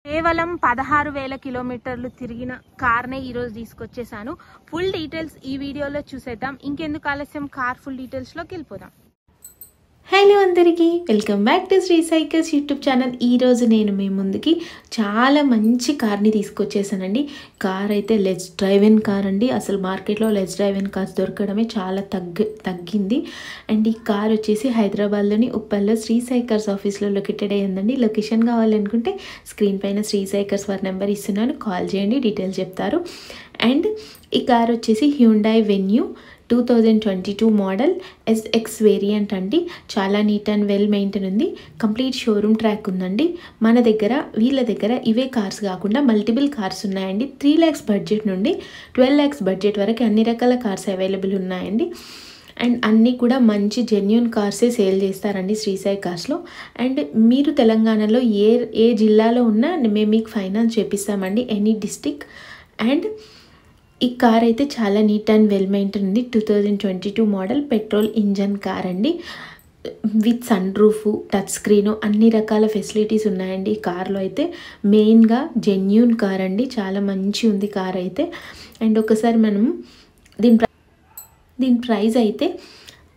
కేవలం 16,000 కిలోమీటర్లు తిరిగిన కార్నే ఈరోజు తీసుకొచ్చేసాను. ఫుల్ డీటెయిల్స్ ఈ వీడియోలో చూసేద్దాం. ఇంకెందుకు ఆలస్యం, కార్ ఫుల్ డీటెయిల్స్లోకి వెళ్ళిపోదాం. హలో అందరికీ, welcome back to Sri Cycles YouTube channel. ఈరోజు నేను మీ ముందుకి చాలా మంచి కార్ని తీసుకొచ్చేసానండి. కార్ అయితే లెట్స్ డ్రైవ్ ఇన్ కార్ అండి. అసలు మార్కెట్లో లెట్స్ డ్రైవ్ ఇన్ కార్స్ దొరకడమే చాలా తగ్గింది. అండ్ ఈ కార్ వచ్చేసి హైదరాబాద్లోని ఉప్పల్లో శ్రీ సైకిల్స్ ఆఫీస్లో లొకేటెడ్ అయ్యిందండి. లొకేషన్ కావాలనుకుంటే స్క్రీన్ పైన శ్రీ సైకిల్స్ వారి నెంబర్ ఇస్తున్నాను, కాల్ చేయండి, డీటెయిల్స్ చెప్తారు. అండ్ ఈ కార్ వచ్చేసి Hyundai venue 2022 model SX variant అండి. చాలా నీట్ అండ్ వెల్ మెయింటైన్ ఉంది. కంప్లీట్ షోరూమ్ ట్రాక్ ఉందండి. వీళ్ళ దగ్గర ఇవే కార్స్ కాకుండా మల్టిపుల్ కార్స్ ఉన్నాయండి. 3 lakhs బడ్జెట్ నుండి 12 lakhs బడ్జెట్ వరకు అన్ని రకాల కార్స్ అవైలబుల్ ఉన్నాయండి. అండ్ అన్నీ కూడా మంచి జెన్యూన్ కార్సే సేల్ చేస్తారండి శ్రీ సాయి కార్స్లో. అండ్ మీరు తెలంగాణలో ఏ జిల్లాలో ఉన్నా మేము మీకు ఫైనాన్స్ చేపిస్తామండి, ఎనీ డిస్టిక్. అండ్ ఈ కార్ అయితే చాలా నీట్ అండ్ వెల్ మెయింటైన్ ఉంది. 2022 మోడల్ పెట్రోల్ ఇంజన్ కార్ అండి. With sunroof, touch screen, అన్ని రకాల ఫెసిలిటీస్ ఉన్నాయండి ఈ కార్లో అయితే. మెయిన్గా జెన్యూన్ కార్ అండి, చాలా మంచి ఉంది కార్ అయితే. అండ్ ఒకసారి మనం దీని ప్రైస్ అయితే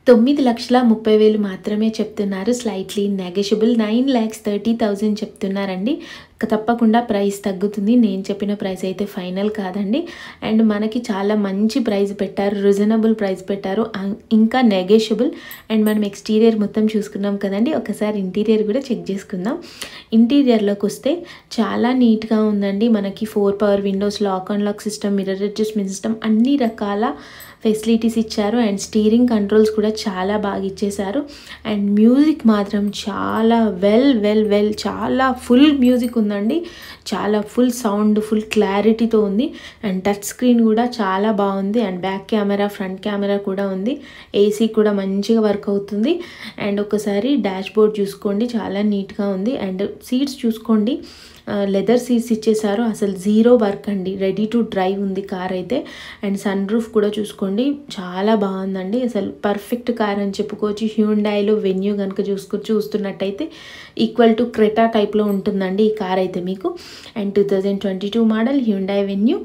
9,30,000 మాత్రమే చెప్తున్నారు. స్లైట్లీ నెగోషియబుల్ 9,30,000 చెప్తున్నారండి. తప్పకుండా ప్రైస్ తగ్గుతుంది. నేను చెప్పిన ప్రైస్ అయితే ఫైనల్ కాదండి. అండ్ మనకి చాలా మంచి ప్రైస్ పెట్టారు, రీజనబుల్ ప్రైస్ పెట్టారు, ఇంకా నెగోషియబుల్. అండ్ మనం ఎక్స్టీరియర్ మొత్తం చూసుకున్నాం కదండి, ఒకసారి ఇంటీరియర్ కూడా చెక్ చేసుకుందాం. ఇంటీరియర్లోకి వస్తే చాలా నీట్గా ఉందండి. మనకి 4 power windows, lock and lock system, mirror adjustment system, అన్ని రకాల ఫెసిలిటీస్ ఇచ్చారు. అండ్ స్టీరింగ్ కంట్రోల్స్ కూడా చాలా బాగా ఇచ్చేశారు. అండ్ మ్యూజిక్ మాత్రం చాలా వెల్ చాలా ఫుల్ మ్యూజిక్ ఉందండి. చాలా ఫుల్ సౌండ్, ఫుల్ క్లారిటీతో ఉంది. అండ్ టచ్ స్క్రీన్ కూడా చాలా బాగుంది. And back camera, front camera కూడా ఉంది. ఏసీ కూడా మంచిగా వర్క్ అవుతుంది. అండ్ ఒకసారి డాష్ బోర్డ్ చూసుకోండి, చాలా నీట్గా ఉంది. అండ్ సీట్స్ చూసుకోండి, లెదర్ సీట్స్ ఇచ్చేసారు. అసలు జీరో వర్క్ అండి, రెడీ టు డ్రైవ్ ఉంది కార్ అయితే. అండ్ సన్ రూఫ్ కూడా చూసుకోండి, చాలా బాగుందండి. అసలు పర్ఫెక్ట్ కార్ అని చెప్పుకోవచ్చు. హ్యుండాయ్లో వెన్యూ కనుక చూస్తున్నట్టయితే ఈక్వల్ టు క్రెటా టైప్లో ఉంటుందండి ఈ కార్ అయితే మీకు. And 2022 model Hyundai Venue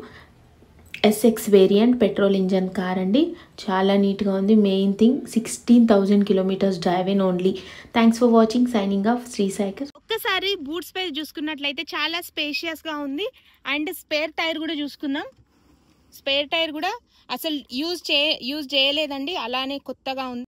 SX variant petrol engine car అండి. చాలా నీట్గా ఉంది. Main thing 16,000 kilometres driven only. Thanks for watching. Signing off, Sri Cycles. ఒక్కసారి బూట్ స్పేస్ చూసుకున్నట్లయితే చాలా స్పేషియస్గా ఉంది. అండ్ స్పేర్ టైర్ కూడా చూసుకున్నాం. స్పేర్ టైర్ కూడా అసలు యూజ్ చేయలేదండి, అలానే కొత్తగా ఉంది.